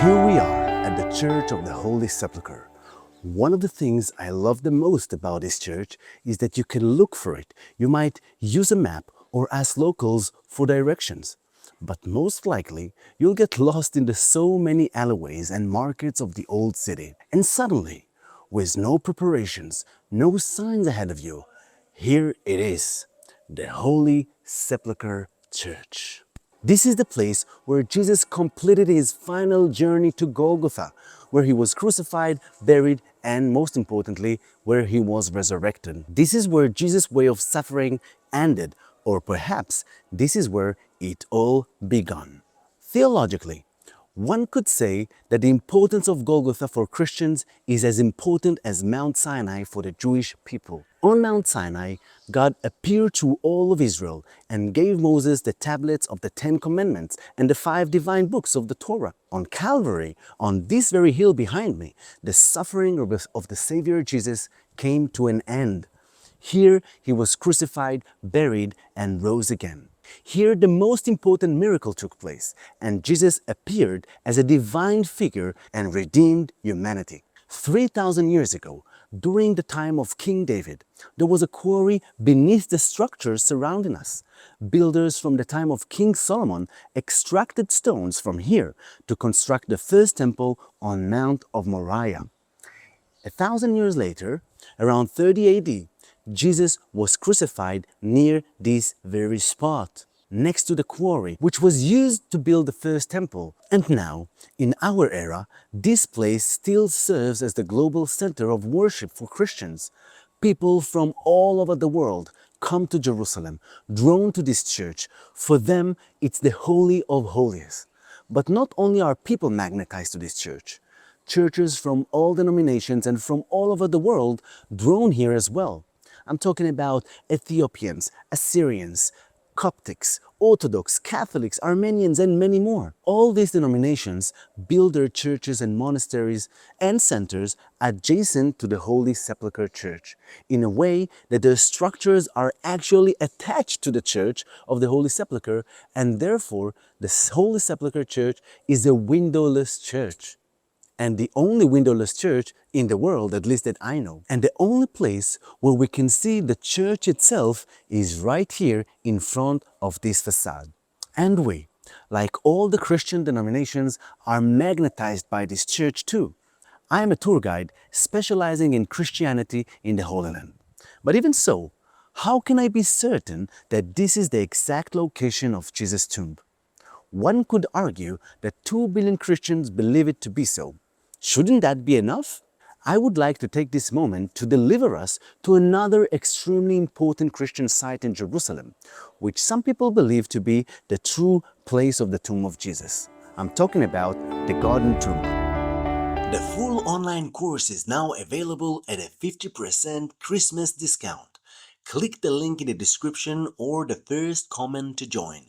Here we are at the Church of the Holy Sepulchre. One of the things I love the most about this church is that you can look for it. You might use a map or ask locals for directions. But most likely, you'll get lost in the so many alleyways and markets of the old city. And suddenly, with no preparations, no signs ahead of you, here it is, the Holy Sepulchre Church. This is the place where Jesus completed his final journey to Golgotha, where he was crucified, buried, and most importantly, where he was resurrected. This is where Jesus' way of suffering ended, or perhaps this is where it all began. Theologically, one could say that the importance of Golgotha for Christians is as important as Mount Sinai for the Jewish people. On Mount Sinai, God appeared to all of Israel and gave Moses the tablets of the 10 Commandments and the 5 divine books of the Torah. On Calvary, on this very hill behind me, the suffering of the Savior Jesus came to an end. Here he was crucified, buried, and rose again. Here the most important miracle took place, and Jesus appeared as a divine figure and redeemed humanity. 3,000 years ago, during the time of King David, there was a quarry beneath the structures surrounding us. Builders from the time of King Solomon extracted stones from here to construct the first temple on Mount Moriah. 1,000 years later, around 30 AD, Jesus was crucified near this very spot, next to the quarry, which was used to build the first temple. And now, in our era, this place still serves as the global center of worship for Christians. People from all over the world come to Jerusalem, drawn to this church. For them, it's the Holy of Holies. But not only are people magnetized to this church, churches from all denominations and from all over the world drawn here as well. I'm talking about Ethiopians, Assyrians, Coptics, Orthodox, Catholics, Armenians, and many more. All these denominations build their churches and monasteries and centers adjacent to the Holy Sepulchre Church, in a way that their structures are actually attached to the Church of the Holy Sepulchre, and therefore the Holy Sepulchre Church is a windowless church. And the only windowless church in the world, at least that I know. And the only place where we can see the church itself is right here in front of this facade. And we, like all the Christian denominations, are magnetized by this church too. I am a tour guide specializing in Christianity in the Holy Land. But even so, how can I be certain that this is the exact location of Jesus' tomb? One could argue that 2 billion Christians believe it to be so. Shouldn't that be enough? I would like to take this moment to deliver us to another extremely important Christian site in Jerusalem, which some people believe to be the true place of the tomb of Jesus. I'm talking about the Garden Tomb. The full online course is now available at a 50% Christmas discount. Click the link in the description or the first comment to join.